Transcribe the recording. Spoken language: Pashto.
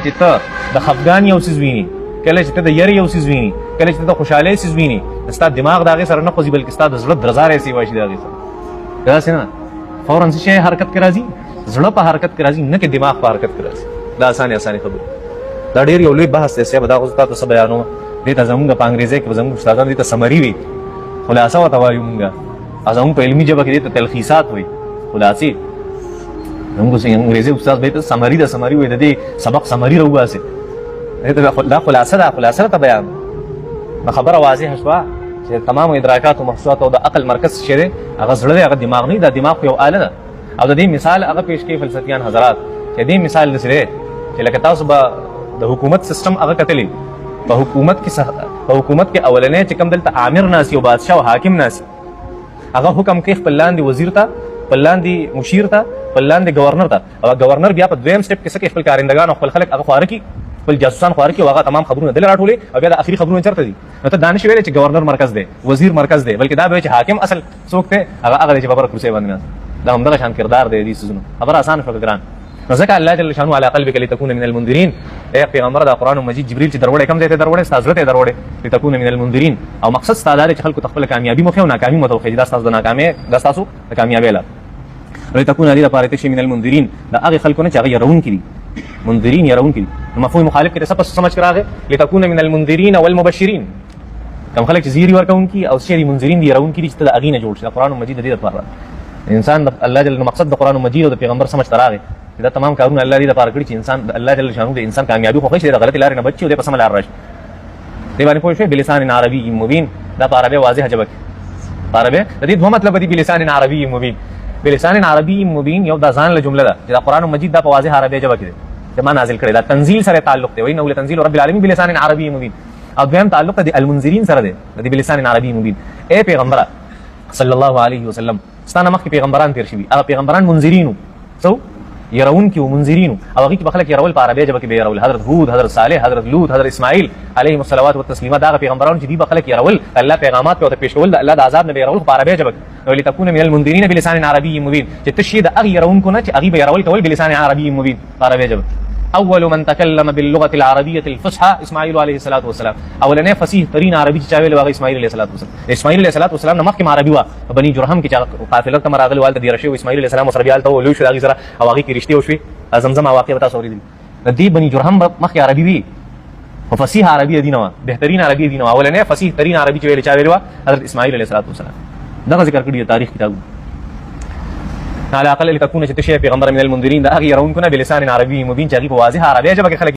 چې ته د خفګان یو څیز ویني، کله چې ته د یری یو څیز ویني، کله چې ته د خوشحالۍ څیز ویني، ستا دماغ د هغې سره نه خوځي بلکې ستا د زړه درزا راسي وایي د هغې سره. داسې نه فوراً څه شی حرکت کې راځي، زړه په حرکت کې راځي، نه کې دماغ په حرکت کې راځي. دا اسانې خبرې. دا ډېر یو لوی بحث دی صاحب. دا خو تاسو ته څه بیانوم، دې ته زمونږ په انګریزۍ کې به زمونږ استادان دې ته سمري وي، خلاصه ورته وایو مونږ، او زمونږ په علمي ژبه کې دې ته تلخیصات وایي، خلاصې. زمونږ انګریزي استاد به ته سمري وایي، د دې سبق سمري راوباسي. دا خلاصه ده، خلاصه ته بیان. خبره واضحه شوه چې تمام ادراکات او محسوسات او د عقل مرکز چې دی هغه زړه دی، هغه دماغ نه. دا دماغ یو آله ده. او د دې مثال هغه پیش کوي فلسفیان حضرات چې دې مثال داسې دی چې لکه تاسو به د حکومت سیستم هغه کتلی، په حکومت کې اولنی چې کوم دلته عامر ناسي او بادشاه او حاکم ناسي، هغه حکم کوي خپل لاندې وزیر ته، خپل لاندې مشیر ته، خپل لاندې گورنر ته، او گورنر بیا په دویم سټپ کې څه کوي، خپل کارندګان او خپل خلک هغه خواره کړي، خپل جاسوسان خواره کړي او هغه تمام خبرونه دلته راټولوي، او بیا د اخري خبرونه چېرته دي؟ نو ته دا نشي ویلی چې گورنر مرکز دی، وزیر مرکز دی، بلکې دا به چې حاکم اصل څوک دی، هغه دی چې په کرسۍ باندې ناست. دا همدغه شان کردار دی دې څیزونو. خبره اسانه شوه ګران. نو ځکه الله جل شانه علی قلبک لتكون من المنذرین، ای پیغمبر دا قرآن مجید جبرئیل چې دروړې کوم ځای ته دروړې، ستا زړه ته دروړې، لتكون من المنذرین. او مقصد ستا دا دی چې خلکو ته خپله کامیابي مخې او ناکامي متوخی، دا ستاسو د ناکامۍ، دا ستاسو د کامیابۍ لاره. لتكون دې دپاره ته شي من المنذرین، د هغې خلکو نه چې هغه یروونکي دي. منذرین یروونکي دي. نو مفهوم مخالف کې څه سمجھ کې راغی؟ لتكون من المنذرین والمبشرین. کوم خلک چې زیری ورکوونکي او چې منذرین دي، یروونکي دي چې ته د هغې نه جوړ شي. د قرآن مجید د دې دپاره انسان د الله جل مقصد د قرآن مجید او د پیغمبر سمجھ ته راغی. دا تمام کارونه الله دې لپاره کړي چې انسان الله جل شانه د انسان کامیابي خوښي شي، د غلطي لارې نه بچي او د په سمه لار راشي. دې باندې پوه شوې؟ بلسان عربي مبین، دا په عربي واضحه ژبه کې. په عربي د دې دوه مطلب دي، بلسان عربي مبین. بلسان عربي مبین یو دا ځان له جمله ده چې دا قرآن مجید دا په واضحه عربي ژبه کې دی، چې ما نازل کړی. دا تنزیل سره تعلق دی، وایي نو تنزیل رب العالمین بلسان عربي مبین. او دویم تعلق د المنذرین سره دی، د بلسان عربي مبین. اے پیغمبر صلی الله علیه وسلم، ستانه مخکې پیغمبران تیر شوي، هغه پیغمبران منذرینو، څو يرونکي ومنذرینو، او هغې کې به خلک يرول په عربي ژبه کې به يرول. حضرت هود، حضرت صالح، حضرت لوط، حضرت اسماعیل علیهم الصلوات والتسلیمات، دا هغه پیغمبران چې دوی به خلک يرول، الله پیغامات پرې ورته پیش کول، د الله د عذاب نه به يرول په عربي ژبه کې. ولتكون من المنذرین بلسان عربي مبین، چې ته شي د هغې يرونکو نه چې هغې به يرول کول بلسان عربي مبین په عربي ژبه. اول من تكلم باللغه العربيه الفصحى اسماعيل عليه الصلاه والسلام، اولنې فصیح ترین عربي چې چا ویل هغه اسماعیل علیه الصلاه والسلام. اسماعیل علیه الصلاه والسلام نه مخکې عربي وه، په بني جرهم کې چې قافله ته راغلي والته دیره شوي اسماعیل علیه السلام ورسره بیا هلته ولوی شو د هغې سره، او هغې کې رښتې وشوې. زمزم واقع به تاسو اورېدلي. د دې بني جرهم به مخکې عربي وي، خو فصیح عربي دي نه وه، بهترین عربي دي نه وه. اولنې فصیح ترین عربي چې ویل چا ویلې وه حضرت اسماعیل علیه الصلاه والسلام. دغه ذکر کړي د تاریخ کتابونه. على الاقل لتكون چې ته شی پیغمبر من المنذرین، د هغې يرونکو نه بلسان عربي مبین چې هغې په واضحه عربي ژبه کې خلک